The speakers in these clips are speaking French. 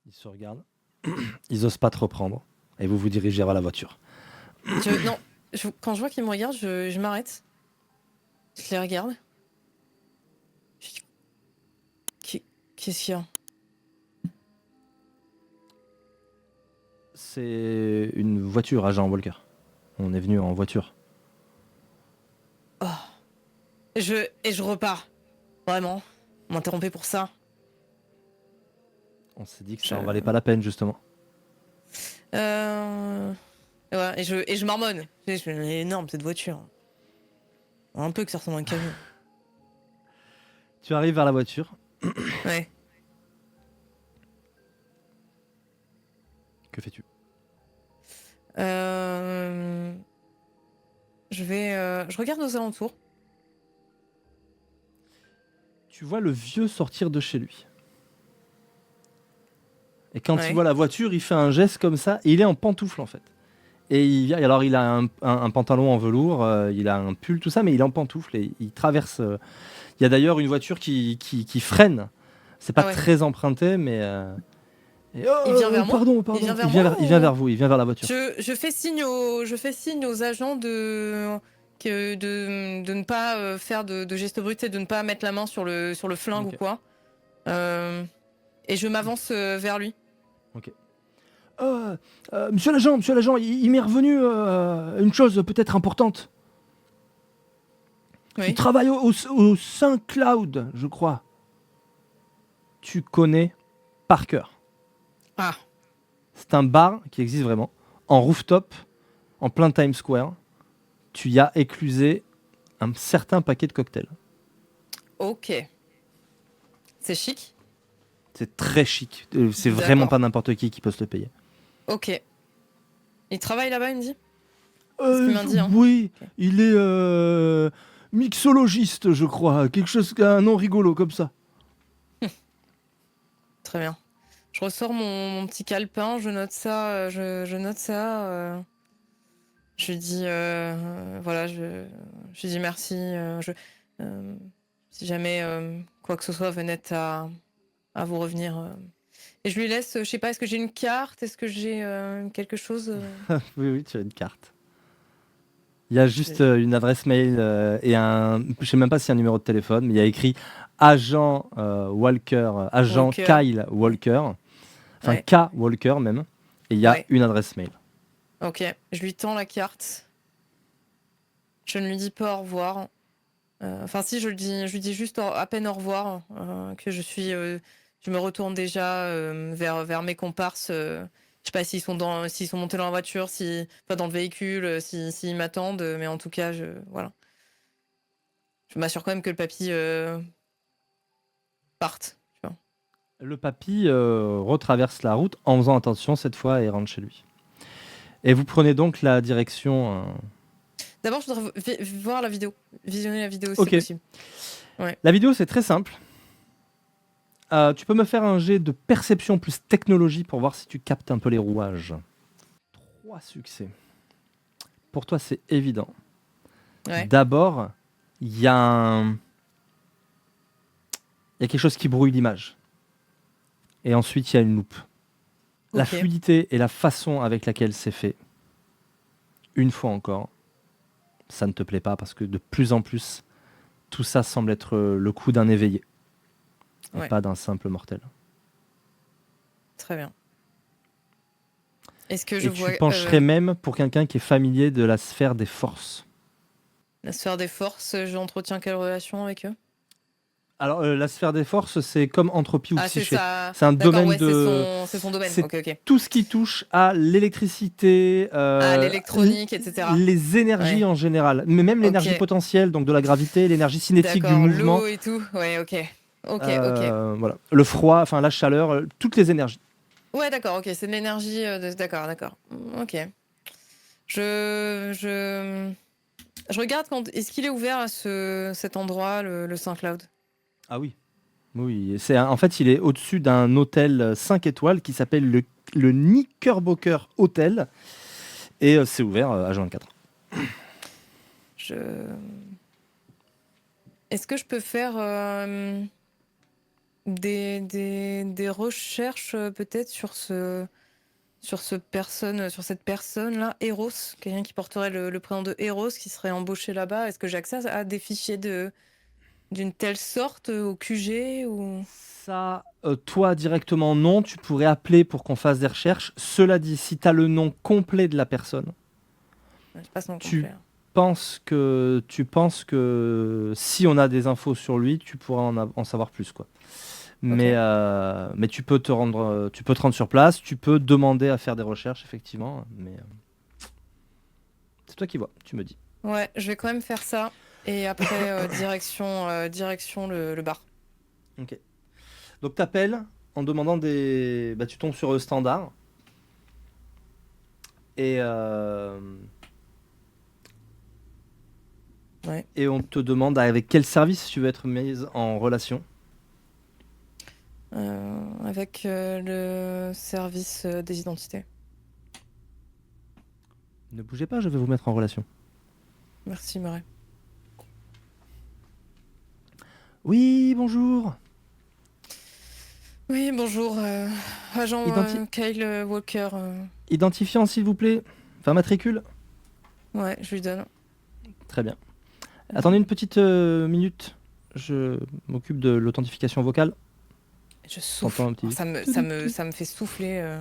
Ils se regardent. Ils osent pas te reprendre. Et vous vous dirigez vers la voiture. Non, quand je vois qu'ils me regardent, je m'arrête. Je les regarde. Je dis, qu'est-ce qu'il y a? C'est une voiture, agent Walker. On est venu en voiture. Oh. Et je repars. Vraiment. M'interrompez pour ça. On s'est dit que ça en valait pas la peine, justement. Ouais, et je marmonne. C'est énorme cette voiture. Un peu que ça ressemble à un camion. Tu arrives vers la voiture. Ouais. Que fais-tu? Je regarde aux alentours. Tu vois le vieux sortir de chez lui. Et quand Ouais. il voit la voiture, il fait un geste comme ça. Et il est en pantoufle, en fait. Et il a un pantalon en velours, il a un pull, tout ça, mais il est en pantoufle et il traverse. Il y a d'ailleurs une voiture qui freine. C'est pas Ah ouais. très emprunté, mais. Il vient vers moi. Pardon. Il vient vers Il moi vient vers vous, il vient vers la voiture. Je fais signe aux agents de ne pas faire de gestes brutes, de ne pas mettre la main sur le flingue Ok. ou quoi. Et je m'avance vers lui. Ok. Monsieur l'agent, il m'est revenu une chose peut-être importante. Oui. Il travaille au Saint-Cloud, je crois. Tu connais par cœur. Ah. C'est un bar qui existe vraiment, en rooftop, en plein Times Square. Tu y as éclusé un certain paquet de cocktails. Ok. C'est chic. C'est très chic. C'est vraiment pas n'importe qui peut se le payer. Ok. Il travaille là-bas, il me dit? C'est ce qu'il m'a dit, hein. Oui, Ok. il est mixologiste, je crois. Quelque chose, un nom rigolo comme ça. Très bien. Je ressors mon petit calepin, je note ça. Je note ça. Je lui dis, voilà, je lui dis merci. Si jamais quoi que ce soit venait à vous revenir. Et je lui laisse, je sais pas, est-ce que j'ai une carte? Est-ce que j'ai quelque chose Oui, tu as une carte. Il y a juste une adresse mail et je sais même pas s'il y a un numéro de téléphone, mais il y a écrit agent Walker, agent Kyle Walker, enfin ouais. K Walker même, et il y a une adresse mail. Ok, je lui tends la carte. Je ne lui dis pas au revoir. Enfin, si, je lui dis juste à peine au revoir, que je me retourne déjà vers mes comparses. Je sais pas s'ils sont montés dans la voiture, enfin dans le véhicule, s'ils m'attendent, mais en tout cas, voilà. Je m'assure quand même que le papy parte. Tu vois. Le papy retraverse la route en faisant attention cette fois et rentre chez lui. Et vous prenez donc la direction. D'abord, je voudrais voir la vidéo, visionner la vidéo si Ok. c'est possible. Ouais. La vidéo, c'est très simple. Tu peux me faire un jet de perception plus technologie pour voir si tu captes un peu les rouages. 3 succès. Pour toi, c'est évident. Ouais. D'abord, il y a quelque chose qui brouille l'image. Et ensuite, il y a une loupe. La fluidité et la façon avec laquelle c'est fait, une fois encore, ça ne te plaît pas parce que de plus en plus, tout ça semble être le coup d'un éveillé et pas d'un simple mortel. Très bien. Est-ce que tu pencherais même pour quelqu'un qui est familier de la sphère des forces. La sphère des forces, j'entretiens quelle relation avec eux? Alors, la sphère des forces, c'est comme entropie ou psyché. C'est un domaine de... c'est son domaine. C'est ok. tout ce qui touche à l'électricité, l'électronique, etc. les énergies en général, mais même l'énergie potentielle, donc de la gravité, l'énergie cinétique du mouvement. L'eau et tout. Ouais, ok. Voilà. Le froid, enfin la chaleur, toutes les énergies. Ouais, d'accord, ok. C'est de l'énergie. D'accord. Ok. Je regarde est-ce qu'il est ouvert à cet endroit, le Saint-Cloud? Ah oui. Oui, en fait, il est au-dessus d'un hôtel 5 étoiles qui s'appelle le Knickerbocker Hotel. Et c'est ouvert à H24. Est-ce que je peux faire des recherches peut-être sur cette personne-là, Eros, quelqu'un qui porterait le prénom de Eros, qui serait embauché là-bas. Est-ce que j'ai accès à des fichiers d'une telle sorte au QG ou... Ça, toi directement non, tu pourrais appeler pour qu'on fasse des recherches. Cela dit, si tu as le nom complet de la personne, Ouais, je passe mon tu complet. Hein. penses que si on a des infos sur lui, tu pourras en savoir plus, quoi. Ok. Mais tu peux te rendre sur place, tu peux demander à faire des recherches, effectivement. Mais c'est toi qui vois, tu me dis. Ouais, je vais quand même faire ça. Et après, direction le bar. Ok. Donc t'appelles en demandant des. Bah, tu tombes sur le standard et Ouais. et on te demande avec quel service tu veux être mise en relation. Avec le service des identités. Ne bougez pas, je vais vous mettre en relation. Merci, Marais. Oui, bonjour. Oui, bonjour, agent Identi- Kyle Walker. Identifiant, s'il vous plaît. Enfin, matricule. Ouais, je lui donne. Très bien. Attendez une petite minute. Je m'occupe de l'authentification vocale. Je T'entends souffle. un Oh, petit. ça me fait souffler.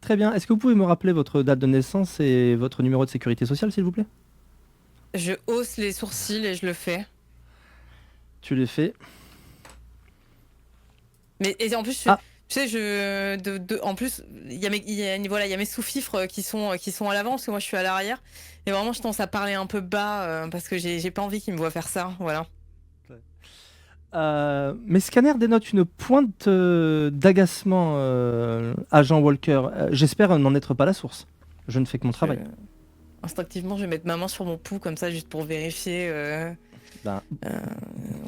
Très bien. Est-ce que vous pouvez me rappeler votre date de naissance et votre numéro de sécurité sociale, s'il vous plaît? Je hausse les sourcils et je le fais. Tu les fais. Mais et en plus, tu Ah, sais, en plus, voilà, il y a mes sous-fifres qui sont à l'avant parce que moi je suis à l'arrière. Et vraiment, je tendance à parler un peu bas parce que j'ai pas envie qu'ils me voient faire ça. Voilà. mes scanners dénotent une pointe d'agacement, agent Walker. J'espère n'en être pas la source. Je ne fais que mon travail. Instinctivement, je vais mettre ma main sur mon pouls comme ça juste pour vérifier. Ben, Euh,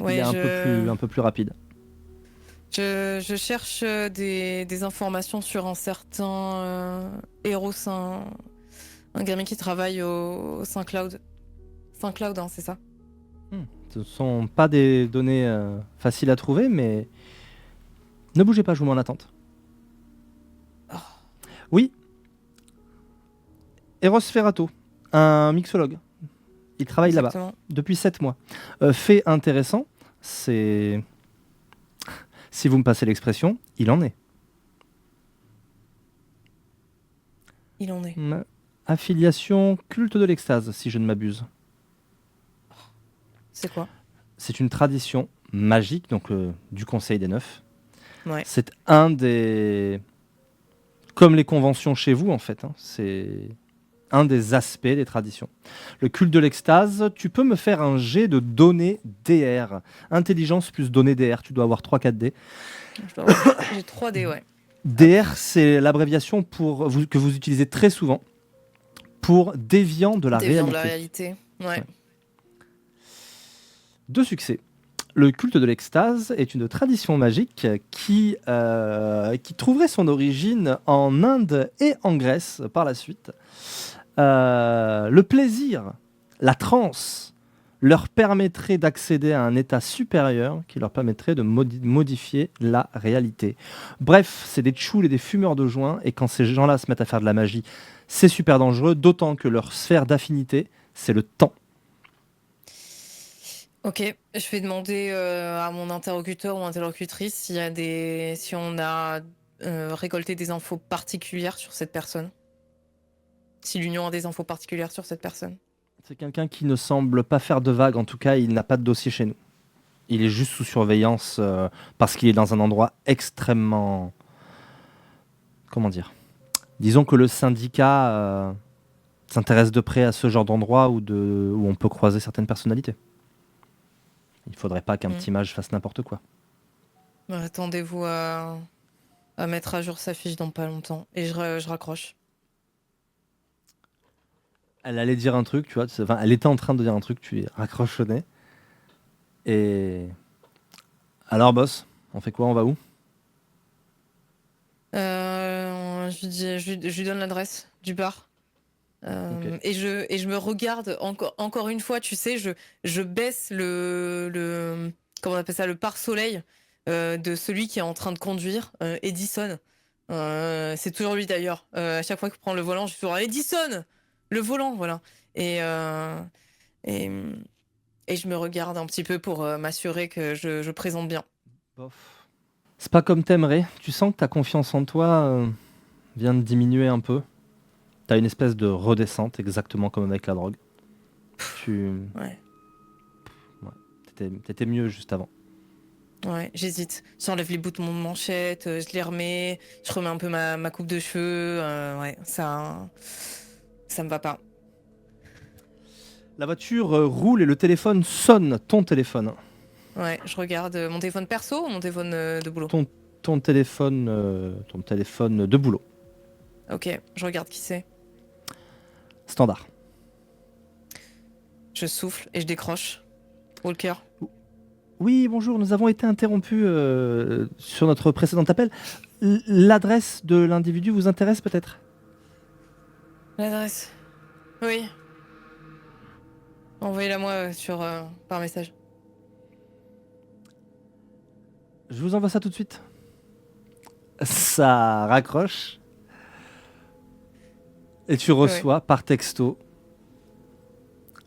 il est ouais, un peu plus rapide. je cherche des informations sur un certain héros, un gamin qui travaille au Saint-Cloud. Saint-Cloud, hein, c'est ça? Ce ne sont pas des données faciles à trouver, mais ne bougez pas, je vous mets en attente. Oh, Oui, Eros Ferrato, un mixologue. Il travaille là-bas exactement. depuis 7 mois. Fait intéressant, c'est... Si vous me passez l'expression, il en est. Il en est. Affiliation culte de l'extase, si je ne m'abuse. C'est quoi? C'est une tradition magique, donc du Conseil des Neufs. Ouais. C'est un des... Comme les conventions chez vous, en fait. Hein, c'est un des aspects des traditions. Le culte de l'extase, tu peux me faire un jet de données DR. Intelligence plus données DR, tu dois avoir 3-4 dés. J'ai 3D, ouais. DR, c'est l'abréviation que vous utilisez très souvent pour déviant de la Déviant de la réalité. réalité. Ouais. 2 succès. Le culte de l'extase est une tradition magique qui trouverait son origine en Inde et en Grèce par la suite. Le plaisir, la transe, leur permettrait d'accéder à un état supérieur qui leur permettrait de modifier la réalité. Bref, c'est des tchouls et des fumeurs de joint, et quand ces gens-là se mettent à faire de la magie, c'est super dangereux, d'autant que leur sphère d'affinité, c'est le temps. Ok, je vais demander à mon interlocuteur ou interlocutrice si on a récolté des infos particulières sur cette personne. Si l'Union a des infos particulières sur cette personne. C'est quelqu'un qui ne semble pas faire de vagues, en tout cas, il n'a pas de dossier chez nous. Il est juste sous surveillance parce qu'il est dans un endroit extrêmement... Comment dire? Disons que le syndicat s'intéresse de près à ce genre d'endroit où on peut croiser certaines personnalités. Il ne faudrait pas qu'un petit mage fasse n'importe quoi. Attendez-vous à mettre à jour sa fiche dans pas longtemps. Et je raccroche. Elle allait dire un truc, tu vois. Enfin, elle était en train de dire un truc, tu es raccrochonné. Et... Alors, boss, on fait quoi? On va où? Je lui donne l'adresse du bar. Ok. Et je me regarde encore une fois, tu sais, je baisse comment on appelle ça, le pare-soleil de celui qui est en train de conduire, Edison. C'est toujours lui d'ailleurs. À chaque fois qu'il prend le volant, je suis toujours Edison, le volant, voilà. Et, euh, et, et je me regarde un petit peu pour m'assurer que je présente bien. Bof. C'est pas comme t'aimerais. Tu sens que ta confiance en toi vient de diminuer un peu. T'as une espèce de redescente, exactement comme avec la drogue. Tu... Ouais, Ouais, t'étais mieux juste avant. ouais, j'hésite. J'enlève les boutons de manchette, je les remets, je remets un peu ma coupe de cheveux. Ouais, ça me va pas. La voiture roule et le téléphone sonne, ton téléphone. Ouais, je regarde mon téléphone perso ou mon téléphone de boulot. Ton téléphone de boulot. Ok, je regarde qui c'est. Standard. Je souffle et je décroche. Walker. Oui, bonjour, nous avons été interrompus sur notre précédent appel. L'adresse de l'individu vous intéresse peut-être? L'adresse. Oui. Envoyez-la moi par message. Je vous envoie ça tout de suite. Ça raccroche. Et tu reçois par texto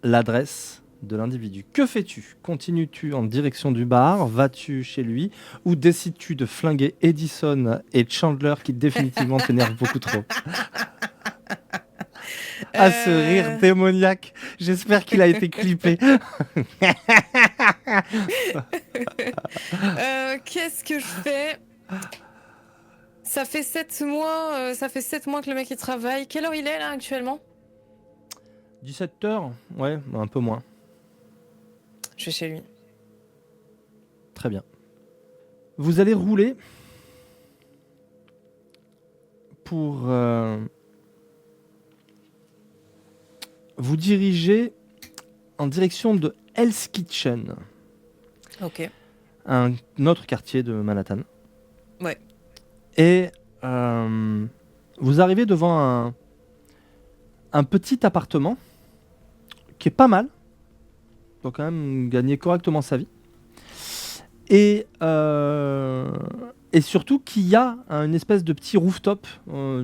l'adresse de l'individu. Que fais-tu? Continues-tu en direction du bar? Vas-tu chez lui? Ou décides-tu de flinguer Edison et Chandler qui définitivement t'énervent beaucoup trop? Ah, ce rire démoniaque. J'espère qu'il a été clippé. Qu'est-ce que je fais? Ça fait 7 mois, que le mec il travaille. Quelle heure il est là actuellement? 17h? Ouais, un peu moins. Je vais chez lui. Très bien. Vous allez rouler pour vous diriger en direction de Hell's Kitchen, Ok. un autre quartier de Manhattan. Ouais. Et vous arrivez devant un petit appartement qui est pas mal. Il doit quand même gagner correctement sa vie. Et surtout qu'il y a une espèce de petit rooftop.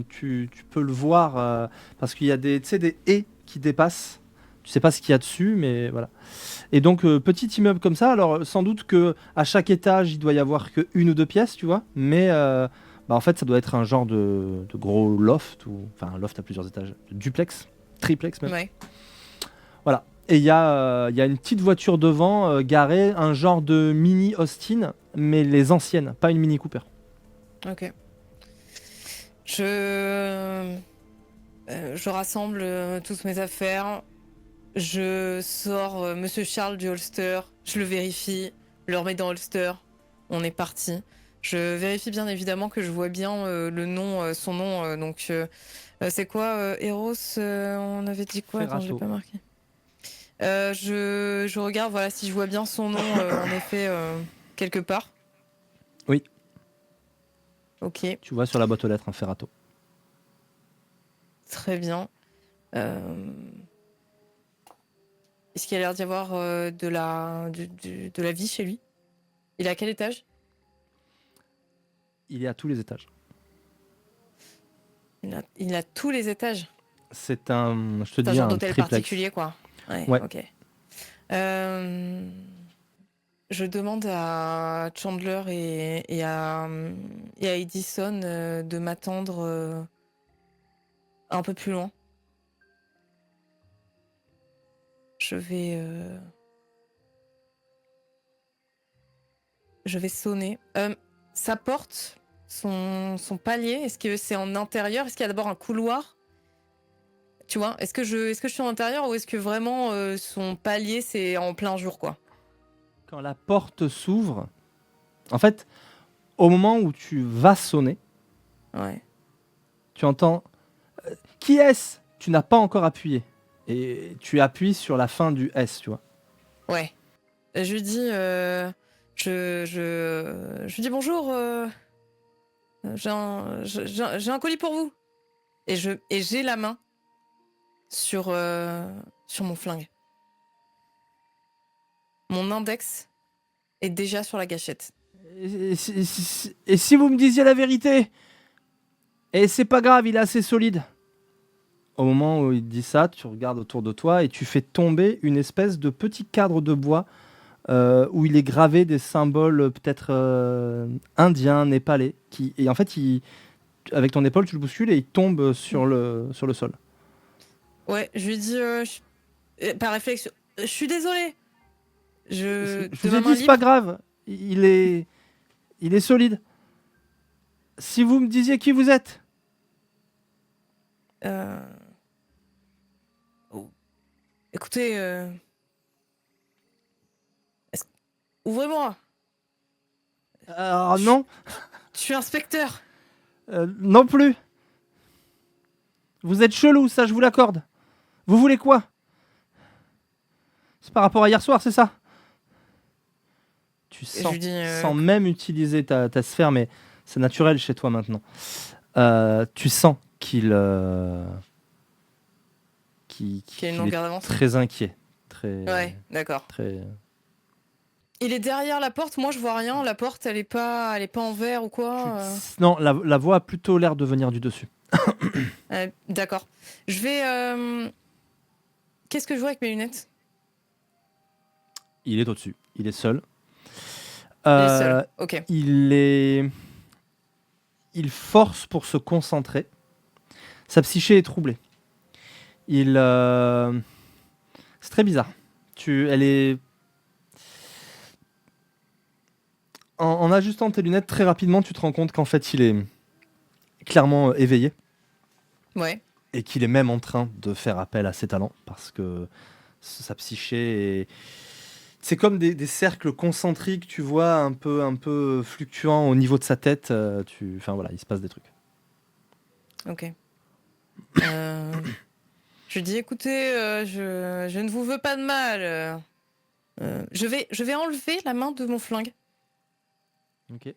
Tu peux le voir parce qu'il y a des haies qui dépassent. Tu sais pas ce qu'il y a dessus, mais voilà. Et donc, petit immeuble comme ça. Alors, sans doute que à chaque étage, il doit y avoir que une ou deux pièces, tu vois. Mais en fait, ça doit être un genre de gros loft, enfin un loft à plusieurs étages, duplex, triplex même. Ouais. Voilà. Et il y a une petite voiture devant, garée, un genre de mini Austin, mais les anciennes, pas une Mini Cooper. Ok. Je rassemble toutes mes affaires. Je sors Monsieur Charles du holster. Je le vérifie. Je le remets dans le holster. On est parti. Je vérifie bien évidemment que je vois bien le nom, son nom. Donc c'est quoi Eros on avait dit quoi? Attends, je l'ai Ferrato. pas marqué. Je regarde voilà si je vois bien son nom en effet quelque part. Oui. Ok, Tu vois sur la boîte aux lettres un Ferrato. très bien. Est-ce qu'il y a l'air d'y avoir de la vie chez lui? Il est à quel étage? Il est à tous les étages. Il a tous les étages. C'est un, je te C'est un dis, genre un d'hôtel triplex. particulier, quoi. Ouais, Ouais. ok. Je demande à Chandler et à Edison de m'attendre un peu plus loin. Je vais sonner. Sa porte, son palier, est-ce que c'est en intérieur? Est-ce qu'il y a d'abord un couloir? Tu vois, est-ce que je suis en intérieur ou est-ce que vraiment son palier c'est en plein jour quoi? Quand la porte s'ouvre, en fait, au moment où tu vas sonner, Ouais. tu entends qui est-ce? Tu n'as pas encore appuyé. Et tu appuies sur la fin du S, tu vois. Ouais. Je lui dis je lui dis bonjour j'ai un colis pour vous. Et j'ai la main sur mon flingue. Mon index est déjà sur la gâchette. Et si vous me disiez la vérité? Et c'est pas grave, il est assez solide. Au moment où il te dit ça, tu regardes autour de toi et tu fais tomber une espèce de petit cadre de bois où il est gravé des symboles peut-être indiens, népalais. Et en fait, avec ton épaule, tu le bouscules et il tombe sur le sol. Ouais, je lui dis par réflexe, je suis désolé. Je De vous ma ai main dit, c'est pas libre. grave. Il est solide. Si vous me disiez qui vous êtes. euh, oh, Écoutez, ouvrez-moi. Alors Je non, je suis inspecteur. non plus. Vous êtes chelou, ça je vous l'accorde. Vous voulez quoi? C'est par rapport à hier soir, c'est ça? Tu Et je sens, lui dis sans même utiliser ta sphère, mais c'est naturel chez toi maintenant. Tu sens qu'il y a une qu'il est longueur d'avance. très inquiet. Très, Ouais, d'accord. très... Il est derrière la porte, moi je vois rien. La porte, elle est pas en verre ou quoi. Non, la voix a plutôt l'air de venir du dessus. D'accord. Je vais. Qu'est-ce que je vois avec mes lunettes? Il est au-dessus. Il est seul. Il est seul. Ok. Il force pour se concentrer. Sa psyché est troublée. C'est très bizarre. Elle est... En ajustant tes lunettes très rapidement, tu te rends compte qu'en fait, il est clairement éveillé. Ouais. Et qu'il est même en train de faire appel à ses talents parce que sa psyché est... C'est comme des cercles concentriques, tu vois, un peu fluctuants au niveau de sa tête. Enfin voilà, il se passe des trucs. Ok. Je dis, écoutez, je ne vous veux pas de mal. Je vais enlever la main de mon flingue. Ok.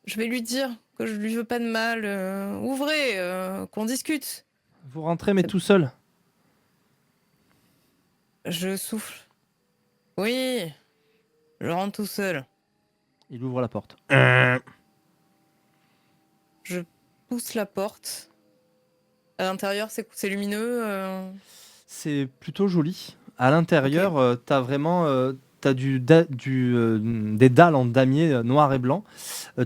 Je vais lui dire que je lui veux pas de mal. Ouvrez, qu'on discute. Vous rentrez mais tout seul. Je souffle. Oui, je rentre tout seul. Il ouvre la porte. Je pousse la porte. À l'intérieur, c'est lumineux. C'est plutôt joli. À l'intérieur, t'as vraiment des dalles en damier noir et blanc.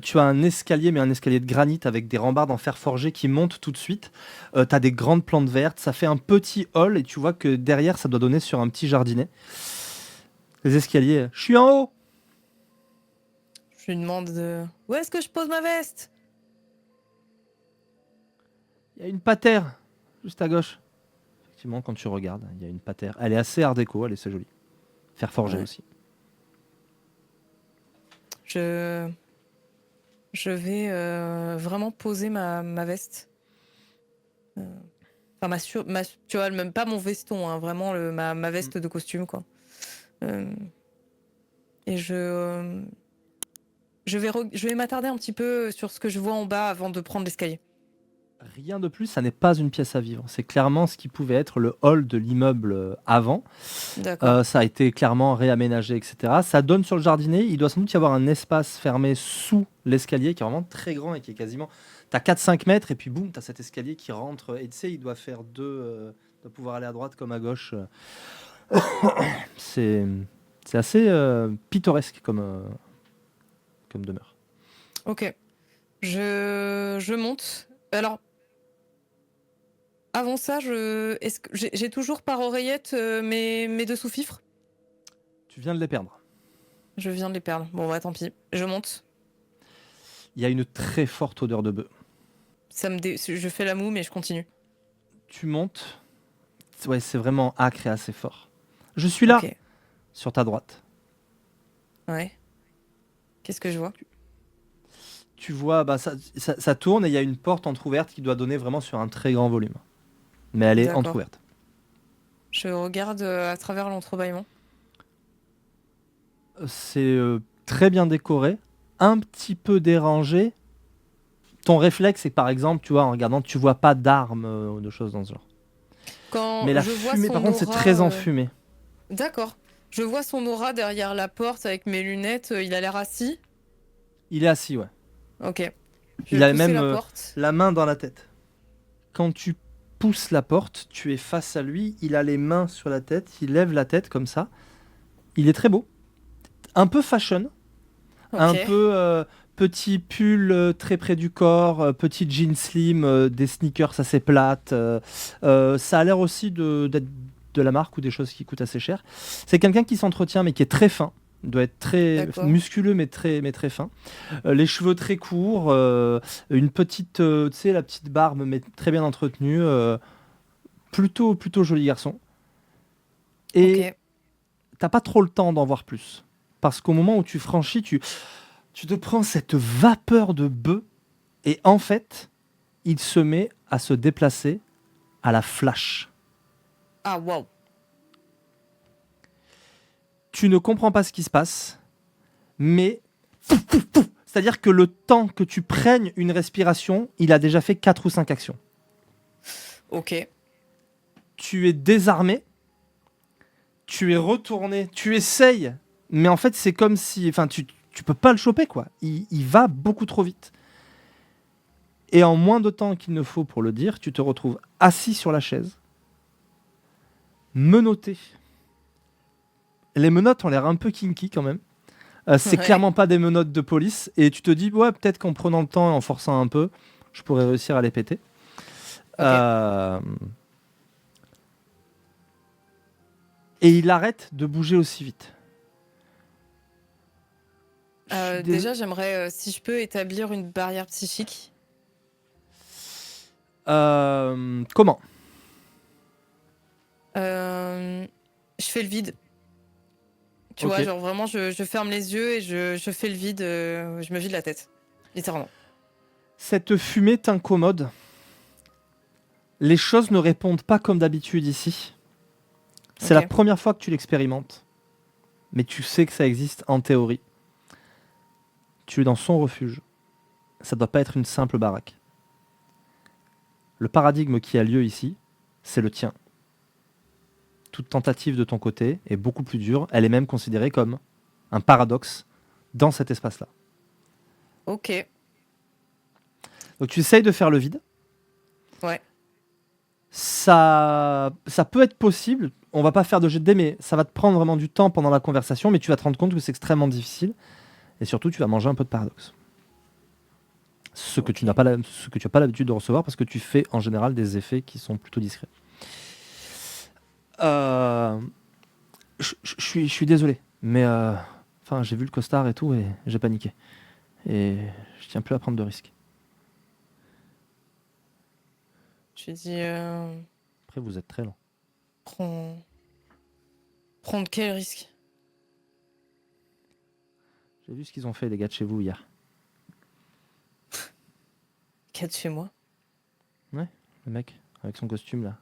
Tu as un escalier, mais un escalier de granit avec des rambardes en fer forgé qui montent tout de suite. T'as des grandes plantes vertes. Ça fait un petit hall et tu vois que derrière, ça doit donner sur un petit jardinet. Les escaliers. Je suis en haut. Je lui demande où est-ce que je pose ma veste? Il y a une patère juste à gauche. Effectivement, quand tu regardes, il y a une patère. Elle est assez art déco, elle est assez jolie. Fer forgé Ouais. aussi. Je vais vraiment poser ma veste. Enfin, tu vois, même pas mon veston, hein, vraiment ma veste de costume, quoi. Et je vais m'attarder un petit peu sur ce que je vois en bas avant de prendre l'escalier. Rien de plus, ça n'est pas une pièce à vivre. C'est clairement ce qui pouvait être le hall de l'immeuble avant. D'accord. Ça a été clairement réaménagé, etc. Ça donne sur le jardinet. Il doit sans doute y avoir un espace fermé sous l'escalier qui est vraiment très grand et qui est quasiment... T'as 4-5 mètres et puis boum, t'as cet escalier qui rentre. Et tu sais, il doit faire deux... doit pouvoir aller à droite comme à gauche. C'est assez pittoresque comme demeure. Ok. Je monte. Alors, avant ça, est-ce que j'ai toujours par oreillette mes deux sous-fifres? Tu viens de les perdre. Je viens de les perdre. Bon, bah tant pis. Je monte. Il y a une très forte odeur de bœuf. Je fais la moue, mais je continue. Tu montes. Ouais, c'est vraiment acre et assez fort. Je suis là, Ok. sur ta droite. Ouais. Qu'est-ce que je vois? Tu vois, bah, ça tourne et il y a une porte entrouverte qui doit donner vraiment sur un très grand volume. Mais elle est D'accord. entrouverte. Je regarde à travers l'entrebâillement. C'est très bien décoré, un petit peu dérangé. Ton réflexe, c'est que par exemple, tu vois, en regardant, tu vois pas d'armes ou de choses dans ce genre. Quand Mais la je vois fumée, son par contre, c'est aura, très enfumé. D'accord. Je vois son aura derrière la porte avec mes lunettes. Il a l'air assis. Il est assis, ouais. Ok. Je Il vais a pousser même la porte. la main dans la tête. Quand tu pousses la porte, tu es face à lui, il a les mains sur la tête, il lève la tête comme ça. Il est très beau. Un peu fashion, un Ok. peu petit pull très près du corps, petit jean slim, des sneakers assez plates. Ça a l'air aussi d'être de la marque ou des choses qui coûtent assez cher. C'est quelqu'un qui s'entretient mais qui est très fin. Il doit être très D'accord. musculeux mais très fin. Les cheveux très courts, une petite, tu sais, la petite barbe mais très bien entretenue. Plutôt joli garçon. Et Ok. t'as pas trop le temps d'en voir plus. Parce qu'au moment où tu franchis, tu te prends cette vapeur de bœuf et en fait, il se met à se déplacer à la flash. Ah, waouh. Tu ne comprends pas ce qui se passe, mais c'est-à-dire que le temps que tu prennes une respiration, il a déjà fait 4 ou 5 actions. Ok. Tu es désarmé, tu es retourné, tu essayes, mais en fait, c'est comme si. Enfin, tu peux pas le choper, quoi. Il va beaucoup trop vite. Et en moins de temps qu'il ne faut pour le dire, tu te retrouves assis sur la chaise, menotté. Les menottes ont l'air un peu kinky quand même. C'est Ouais. clairement pas des menottes de police. Et tu te dis, ouais, peut-être qu'en prenant le temps et en forçant un peu, je pourrais réussir à les péter. Ok. Euh, Et il arrête de bouger aussi vite. Je suis désolé. Déjà, j'aimerais, si je peux, établir une barrière psychique. Comment? Euh, je fais le vide. Tu Ok. vois, genre vraiment, je ferme les yeux et je fais le vide. Je me vide la tête. Littéralement. Cette fumée t'incommode. Les choses ne répondent pas comme d'habitude ici. C'est la Ok. première fois que tu l'expérimentes. Mais tu sais que ça existe en théorie. Tu es dans son refuge. Ça doit pas être une simple baraque. Le paradigme qui a lieu ici, c'est le tien. Toute tentative de ton côté est beaucoup plus dure. Elle est même considérée comme un paradoxe dans cet espace-là. Ok. Donc tu essayes de faire le vide. Ouais. Ça peut être possible. On va pas faire de jet de dés, mais ça va te prendre vraiment du temps pendant la conversation. Mais tu vas te rendre compte que c'est extrêmement difficile. Et surtout, tu vas manger un peu de paradoxe. Ce que tu Ok. n'as pas, ce que tu n'as pas l'habitude de recevoir parce que tu fais en général des effets qui sont plutôt discrets. Euh, je suis désolé, mais enfin, j'ai vu le costard et tout et j'ai paniqué. Et je tiens plus à prendre de risques. Je dis, Après, vous êtes très lent. prends... prendre quel risque? J'ai vu ce qu'ils ont fait, les gars de chez vous, hier. Qu'a de chez moi? Ouais, le mec, avec son costume, là.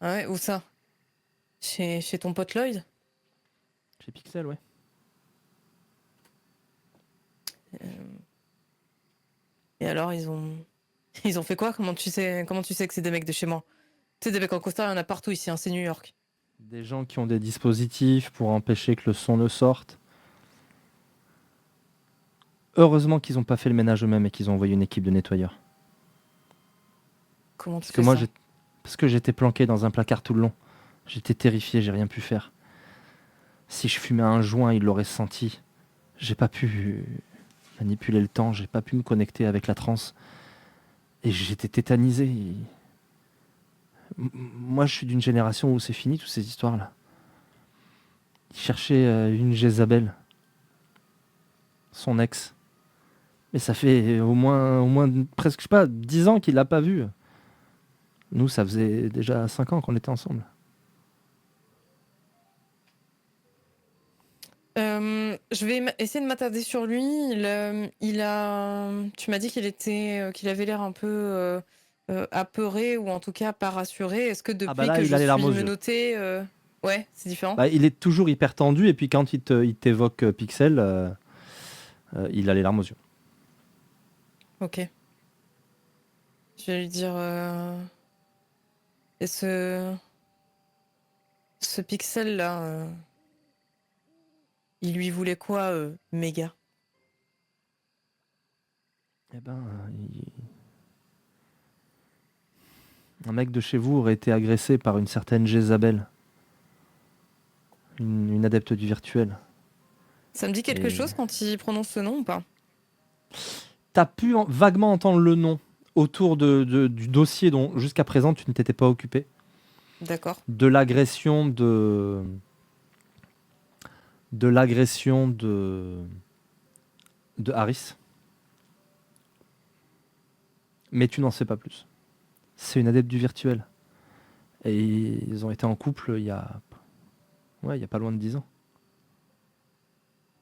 Ah ouais, où ça? Chez ton pote Lloyd? Chez Pixel, ouais. Euh, Et alors, ils ont fait quoi? Comment tu sais que c'est des mecs de chez moi? Tu sais, des mecs en costard, il y en a partout ici, hein, c'est New York. Des gens qui ont des dispositifs pour empêcher que le son ne sorte. Heureusement qu'ils n'ont pas fait le ménage eux-mêmes et qu'ils ont envoyé une équipe de nettoyeurs. Comment tu Parce que fais moi, ça? parce que j'étais planqué dans un placard tout le long. J'étais terrifié, j'ai rien pu faire. Si je fumais un joint, ils l'auraient senti. J'ai pas pu manipuler le temps, j'ai pas pu me connecter avec la transe. Et j'étais tétanisé. Moi, je suis d'une génération où c'est fini, toutes ces histoires-là. Ils cherchaient une Jézabel, son ex. Mais ça fait au moins presque, je sais pas, 10 ans qu'il l'a pas vue. Nous, ça faisait déjà 5 ans qu'on était ensemble. Je vais essayer de m'attarder sur lui. Tu m'as dit qu'il avait l'air un peu apeuré ou en tout cas pas rassuré. Est-ce que Ah bah depuis là, que il je a les larmes suis aux yeux. menottée, ouais, c'est différent. Bah, il est toujours hyper tendu et puis quand il t'évoque Pixel, il a les larmes aux yeux. Ok. Je vais lui dire, est-ce Ce pixel-là, il lui voulait quoi, méga? Eh ben, un mec de chez vous aurait été agressé par une certaine Jézabel, une adepte du virtuel. Ça me dit quelque Et chose quand il prononce ce nom ou pas? t'as pu vaguement entendre le nom autour du dossier dont jusqu'à présent tu ne t'étais pas occupé, D'accord. de l'agression de Harris, mais tu n'en sais pas plus. C'est une adepte du virtuel. Et ils ont été en couple il y a pas loin de 10 ans.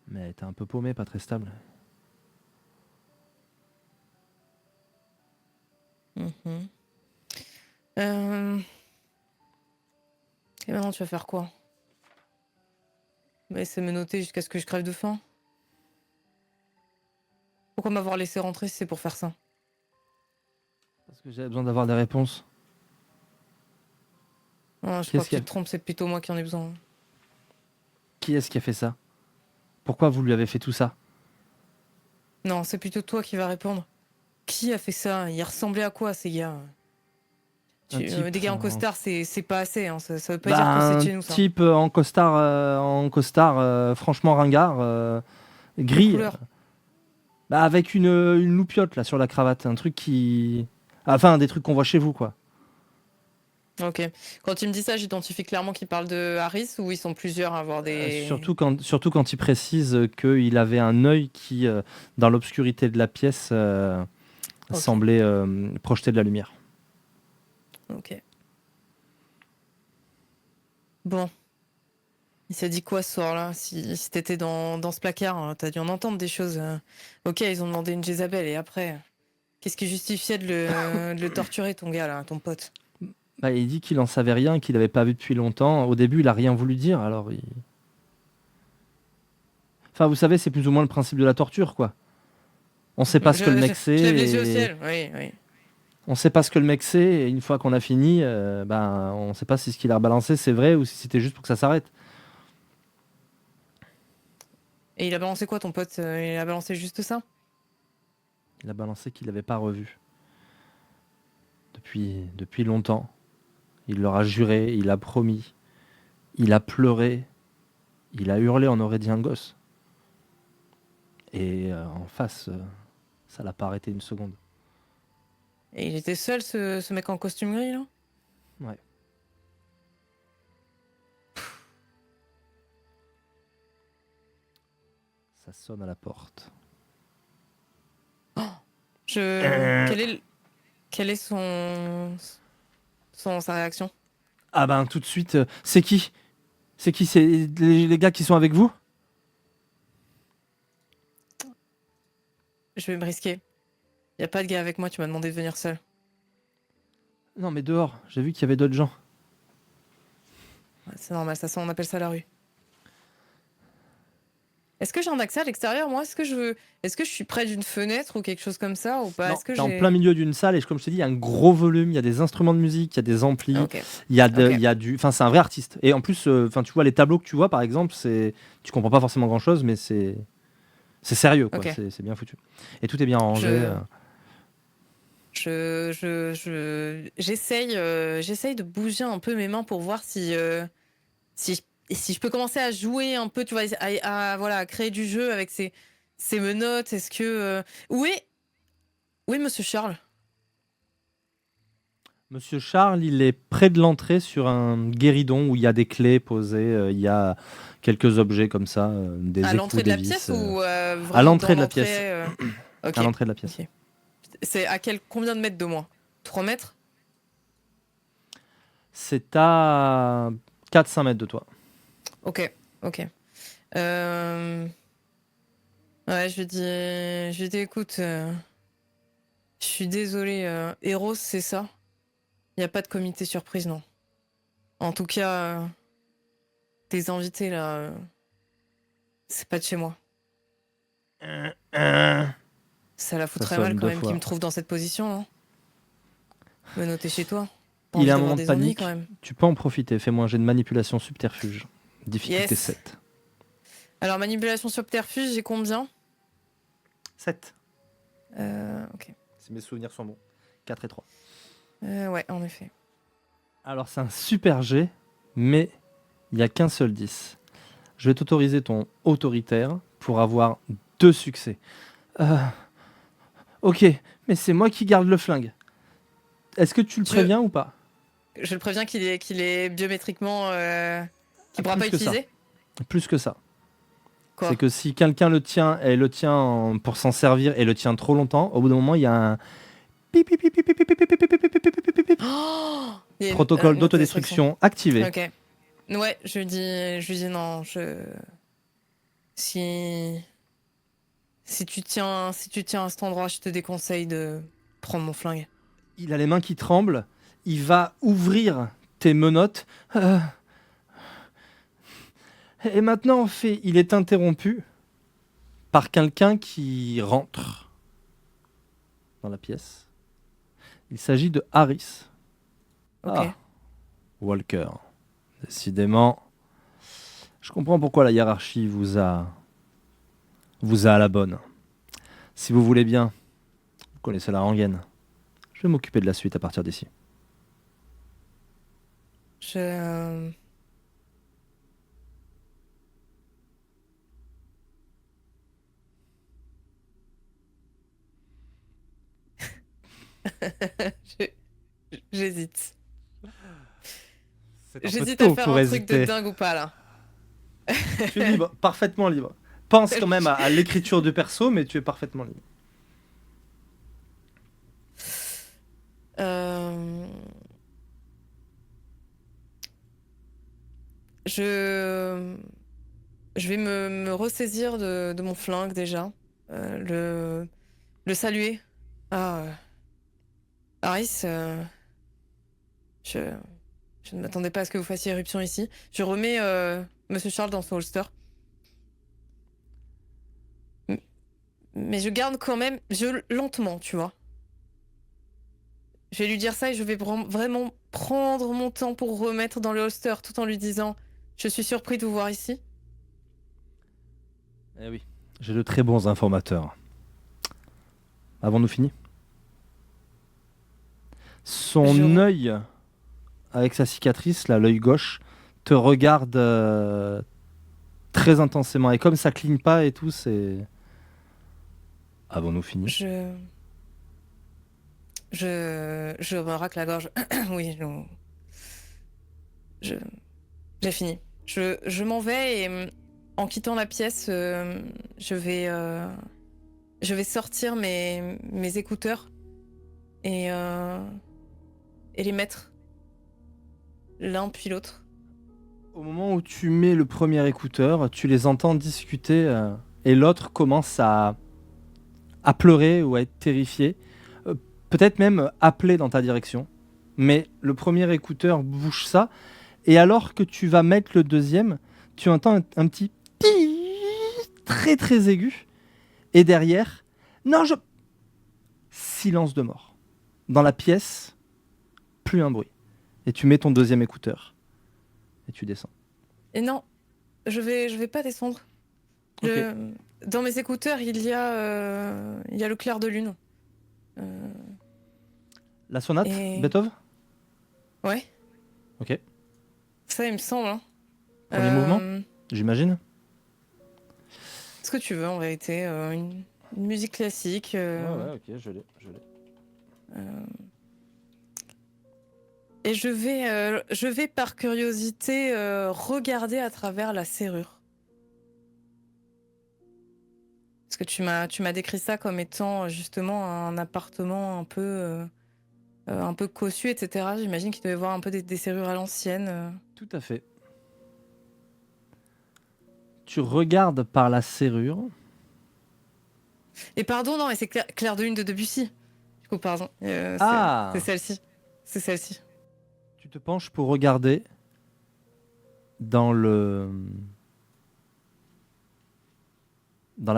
Mais elle était un peu paumée, pas très stable. Mhm. Euh, Et maintenant, tu vas faire quoi? Mais c'est me noter jusqu'à ce que je crève de faim. Pourquoi m'avoir laissé rentrer si c'est pour faire ça? Parce que j'avais besoin d'avoir des réponses. Ah, je Qui crois est-ce que qui tu a, te trompes, c'est plutôt moi qui en ai besoin. qui est-ce qui a fait ça? Pourquoi vous lui avez fait tout ça? Non, c'est plutôt toi qui vas répondre. Qui a fait ça? Il ressemblait à quoi, ces gars? Un type Des gars en costard, c'est pas assez, hein. Ça veut pas Bah, dire que c'est de un chez nous, ça. type en costard franchement ringard, Quelle gris, couleur? bah, avec une loupiote là sur la cravate, un truc qui, enfin des trucs qu'on voit chez vous quoi. Ok. Quand tu me dis ça, j'identifie clairement qu'il parle de Harris ou ils sont plusieurs à avoir des... Surtout quand il précise qu'il avait un œil qui, dans l'obscurité de la pièce, Ok, semblait projeter de la lumière. ok. Bon. Il s'est dit quoi ce soir-là? Si t'étais dans ce placard, hein, t'as dû en entendre des choses. Ok, ils ont demandé une Jézabel et après, qu'est-ce qui justifiait de le torturer, ton gars, là, ton pote? Bah, il dit qu'il en savait rien, qu'il n'avait pas vu depuis longtemps. Au début, il a rien voulu dire. Enfin, vous savez, c'est plus ou moins le principe de la torture, quoi. On sait pas ce que le mec sait Je lève les yeux au et ciel. Oui, oui. on sait pas ce que le mec sait. Et une fois qu'on a fini, ben, on sait pas si ce qu'il a balancé c'est vrai ou si c'était juste pour que ça s'arrête. Et il a balancé quoi, ton pote? Il a balancé juste ça? Il a balancé qu'il n'avait pas revu depuis longtemps. Il leur a juré, il a promis, il a pleuré, il a hurlé, on aurait dit un gosse. Et en face, ça l'a pas arrêté une seconde. Et il était seul, ce mec en costume gris, là? Ouais. Ça sonne à la porte. Quelle est sa réaction? Ah ben tout de suite, c'est qui? C'est qui? C'est les gars qui sont avec vous? Je vais me risquer. Y a pas de gars avec moi, tu m'as demandé de venir seul. Non mais dehors, j'ai vu qu'il y avait d'autres gens. Ouais, c'est normal, on appelle ça la rue. Est-ce que j'ai un accès à l'extérieur, moi? Est-ce que je suis près d'une fenêtre ou quelque chose comme ça ou pas? Non, Est-ce que t'es en plein j'ai... milieu d'une salle et comme je te dis, il y a un gros volume, il y a des instruments de musique, il y a des amplis, Ok, il ok. y a du, enfin c'est un vrai artiste. Et en plus, enfin tu vois les tableaux que tu vois par exemple, tu comprends pas forcément grand chose, mais c'est sérieux quoi, Ok. c'est bien foutu. Et tout est bien rangé. Je, j'essaye de bouger un peu mes mains pour voir si je peux commencer à jouer un peu, tu vois, voilà, à créer du jeu avec ces menottes. Est-ce que, où est Monsieur Charles? Monsieur Charles, il est près de l'entrée sur un guéridon où il y a des clés posées, il y a quelques objets comme ça, À des écous, l'entrée de des la vis. pièce ou À vraiment l'entrée dans de la pièce. l'entrée? À Ok, l'entrée de la pièce. ok. C'est combien de mètres de moi? 3 mètres? C'est à 4-5 mètres de toi. Ok, ok. Euh, Ouais, je lui dis, écoute, je suis désolée, Eros, c'est ça? Il n'y a pas de comité surprise, non. En tout cas, tes invités, là, c'est pas de chez moi. Ça la Ça foutrait mal sonne quand deux même qu'ils me fois. trouvent dans cette position, non? Me noter chez toi. Pas Il envie est un d'avoir moment de des ennuis quand panique. même. Tu peux en profiter. Fais-moi un jet de manipulation subterfuge. Difficulté Yes. 7. Alors, manipulation subterfuge, j'ai combien 7. Ok. Si mes souvenirs sont bons. 4 et 3. Ouais, en effet. Alors, c'est un super jet, mais il n'y a qu'un seul 10. Je vais t'autoriser ton autoritaire pour avoir 2 succès. Ok, mais c'est moi qui garde le flingue. Est-ce que tu le préviens ou pas? Je le préviens qu'il est biométriquement... qu'il pourra pas Plus que ça. utiliser Plus que ça. Quoi C'est que si quelqu'un le tient et le tient pour s'en servir et le tient trop longtemps, au bout d'un moment, il y a un pip, pip, pip, pip, pip, pip, pip, pip, pip, pip, pip, pip, pip. Oh Il y a Protocole une autodestruction. d'autodestruction activé. Ok. Ouais, je lui dis non, Si tu tiens à cet endroit, je te déconseille de prendre mon flingue. Il a les mains qui tremblent. Il va ouvrir tes menottes. Et maintenant, il est interrompu par quelqu'un qui rentre dans la pièce. Il s'agit de Harris. Ok. Ah, Walker. Décidément, je comprends pourquoi la hiérarchie vous a à la bonne. Si vous voulez bien, vous connaissez la rengaine. Je vais m'occuper de la suite à partir d'ici. Je... J'hésite. J'hésite à faire un truc de dingue ou pas là. Tu es libre, parfaitement libre. Pense quand même à l'écriture du perso, mais tu es parfaitement libre. Je vais me ressaisir de mon flingue déjà. Le saluer. Ah, Harris, je ne m'attendais pas à ce que vous fassiez éruption ici. Je remets Monsieur Charles dans son holster. Mais je garde quand même, lentement, tu vois. Je vais lui dire ça et je vais vraiment prendre mon temps pour remettre dans le holster tout en lui disant « Je suis surpris de vous voir ici. » Eh oui, j'ai de très bons informateurs. Avons-nous fini? Son œil, avec sa cicatrice, là, l'œil gauche, te regarde très intensément. Et comme ça cligne pas et tout, c'est... Avons-nous fini? Je me racle la gorge. Oui, j'ai fini. Je m'en vais et en quittant la pièce, je vais sortir mes écouteurs et les mettre l'un puis l'autre. Au moment où tu mets le premier écouteur, tu les entends discuter et l'autre commence à pleurer ou à être terrifié. Peut-être même appeler dans ta direction. Mais le premier écouteur bouge ça. Et alors que tu vas mettre le deuxième, tu entends un petit très très aigu. Et derrière, non, silence de mort. Dans la pièce, plus un bruit. Et tu mets ton deuxième écouteur. Et tu descends. Et non, je vais pas descendre. Okay. Dans mes écouteurs, il y a le clair de lune. La sonate, Beethoven? Ouais. Ok. Ça, il me semble. Hein. Premier mouvement, j'imagine. Ce que tu veux, en vérité. Une musique classique. Ouais, ok, je l'ai. Et je vais par curiosité regarder à travers la serrure. Parce que tu m'as décrit ça comme étant justement un appartement un peu cossu, etc. J'imagine qu'il devait y avoir un peu des serrures à l'ancienne. Tout à fait. Tu regardes par la serrure. Et pardon, non, mais c'est Clair de lune de Debussy. Du coup, pardon. C'est celle-ci. C'est celle-ci. Tu te penches pour regarder dans la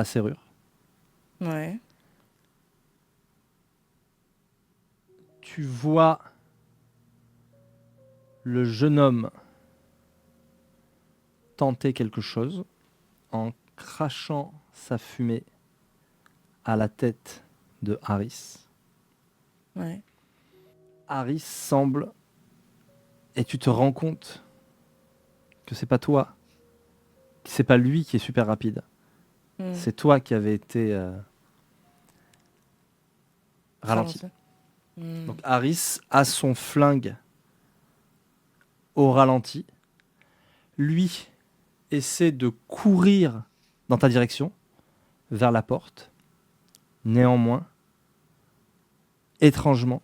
serrure. Ouais. Tu vois Le jeune homme tentait quelque chose en crachant sa fumée à la tête de Harris. Ouais. Harris semble, et tu te rends compte que c'est pas toi, que c'est pas lui qui est super rapide. C'est toi qui avais été ralenti. Donc Harris a son flingue au ralenti. Lui essaie de courir dans ta direction, vers la porte. Néanmoins, étrangement,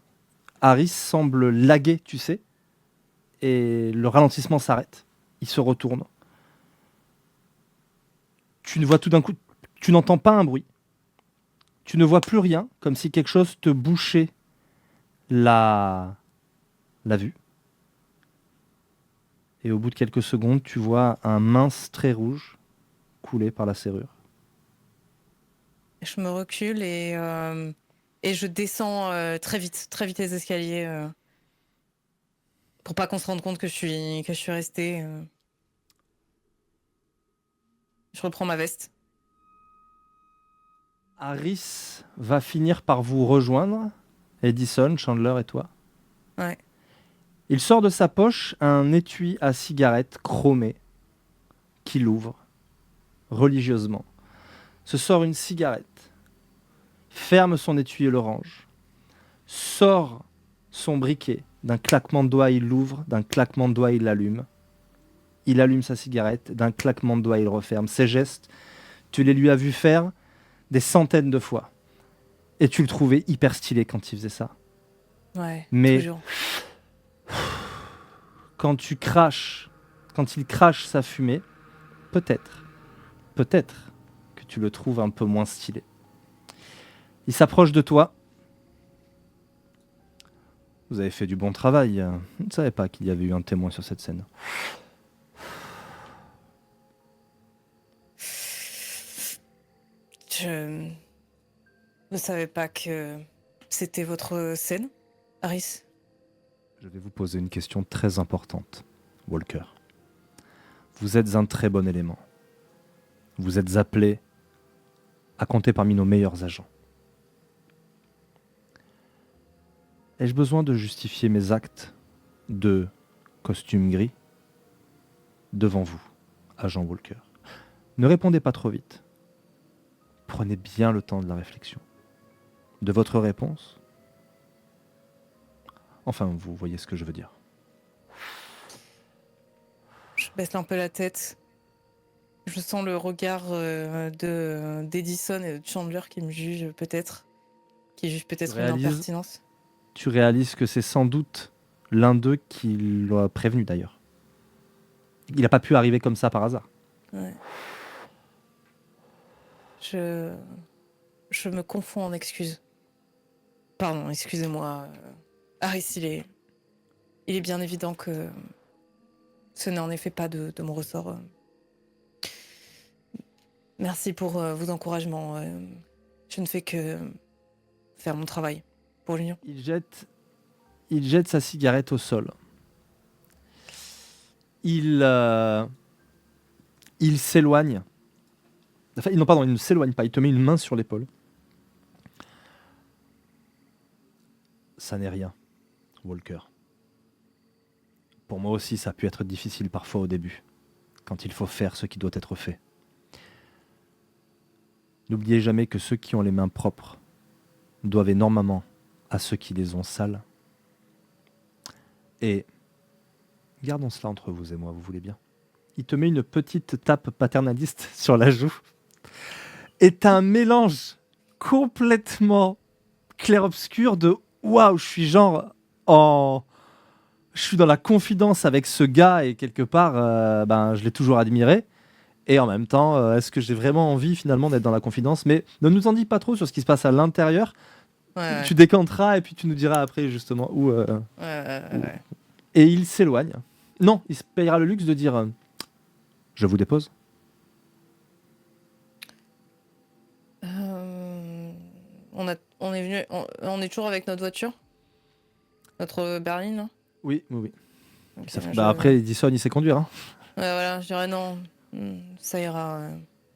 Harris semble laguer, tu sais, et le ralentissement s'arrête. Il se retourne. Tu ne vois tout d'un coup, tu n'entends pas un bruit. Tu ne vois plus rien, comme si quelque chose te bouchait la vue. Et au bout de quelques secondes, tu vois un mince trait rouge couler par la serrure. Je me recule et je descends très vite les escaliers pour pas qu'on se rende compte que je suis restée. Je reprends ma veste. Harris va finir par vous rejoindre, Edison, Chandler et toi. Ouais. Il sort de sa poche un étui à cigarette chromé qu'il ouvre religieusement. Se sort une cigarette, ferme son étui et le range, sort son briquet. D'un claquement de doigts, il l'ouvre, d'un claquement de doigts, il l'allume. Il allume sa cigarette, d'un claquement de doigts, il referme. Ses gestes, tu les lui as vus faire des centaines de fois. Et tu le trouvais hyper stylé quand il faisait ça. Ouais, Mais toujours. quand il crache sa fumée, peut-être que tu le trouves un peu moins stylé. Il s'approche de toi. Vous avez fait du bon travail. Je ne savais pas qu'il y avait eu un témoin sur cette scène. Je ne savais pas que c'était votre scène, Harris. Je vais vous poser une question très importante, Walker. Vous êtes un très bon élément. Vous êtes appelé à compter parmi nos meilleurs agents. Ai-je besoin de justifier mes actes de costume gris devant vous, agent Walker? Ne répondez pas trop vite. Prenez bien le temps de la réflexion. De votre réponse, enfin, vous voyez ce que je veux dire. Je baisse un peu la tête. Je sens le regard d'Edison et de Chandler qui me jugent peut-être. Qui jugent peut-être une impertinence. Tu réalises que c'est sans doute l'un d'eux qui l'a prévenu d'ailleurs. Il n'a pas pu arriver comme ça par hasard. Ouais. Je me confonds en excuses. Pardon, excusez-moi. Harris, il est bien évident que ce n'est en effet pas de mon ressort. Merci pour vos encouragements. Je ne fais que faire mon travail pour l'Union. Il jette sa cigarette au sol. Il s'éloigne. Enfin, non, pardon, il ne s'éloigne pas. Il te met une main sur l'épaule. Ça n'est rien, Walker. Pour moi aussi, ça a pu être difficile parfois au début, quand il faut faire ce qui doit être fait. N'oubliez jamais que ceux qui ont les mains propres doivent énormément à ceux qui les ont sales. Et gardons cela entre vous et moi, vous voulez bien. Il te met une petite tape paternaliste sur la joue. Et t'as un mélange complètement clair-obscur de waouh, je suis genre je suis dans la confidence avec ce gars et quelque part, je l'ai toujours admiré. Et en même temps, est-ce que j'ai vraiment envie finalement d'être dans la confidence? Mais ne nous en dis pas trop sur ce qui se passe à l'intérieur. Ouais. Tu décanteras et puis tu nous diras après justement où. Ouais. Et il s'éloigne. Non, il se payera le luxe de dire je vous dépose. On est toujours avec notre voiture, notre berline. Oui. Ok. Donc, Après, Edison, il sait conduire. Hein. Ouais, voilà, je dirais non, ça ira.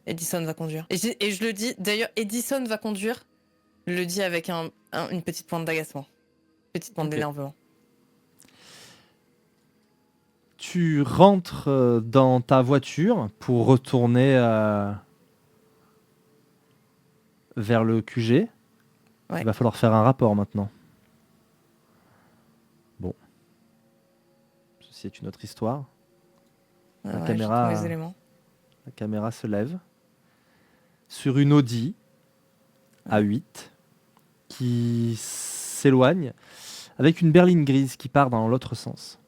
Edison va conduire. Et je le dis, d'ailleurs, Edison va conduire, je le dis avec une petite pointe d'agacement, petite pointe d'énervement. Tu rentres dans ta voiture pour retourner vers le QG. Ouais. Il va falloir faire un rapport maintenant. Bon. Ceci est une autre histoire. La caméra se lève sur une Audi A8 qui s'éloigne avec une berline grise qui part dans l'autre sens.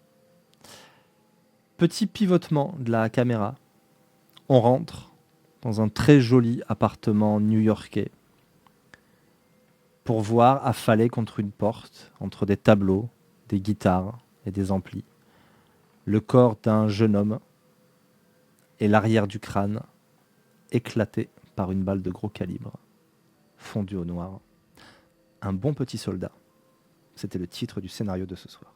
Petit pivotement de la caméra. On rentre dans un très joli appartement new-yorkais pour voir affalé contre une porte, entre des tableaux, des guitares et des amplis, le corps d'un jeune homme et l'arrière du crâne éclaté par une balle de gros calibre, fondu au noir. Un bon petit soldat. C'était le titre du scénario de ce soir.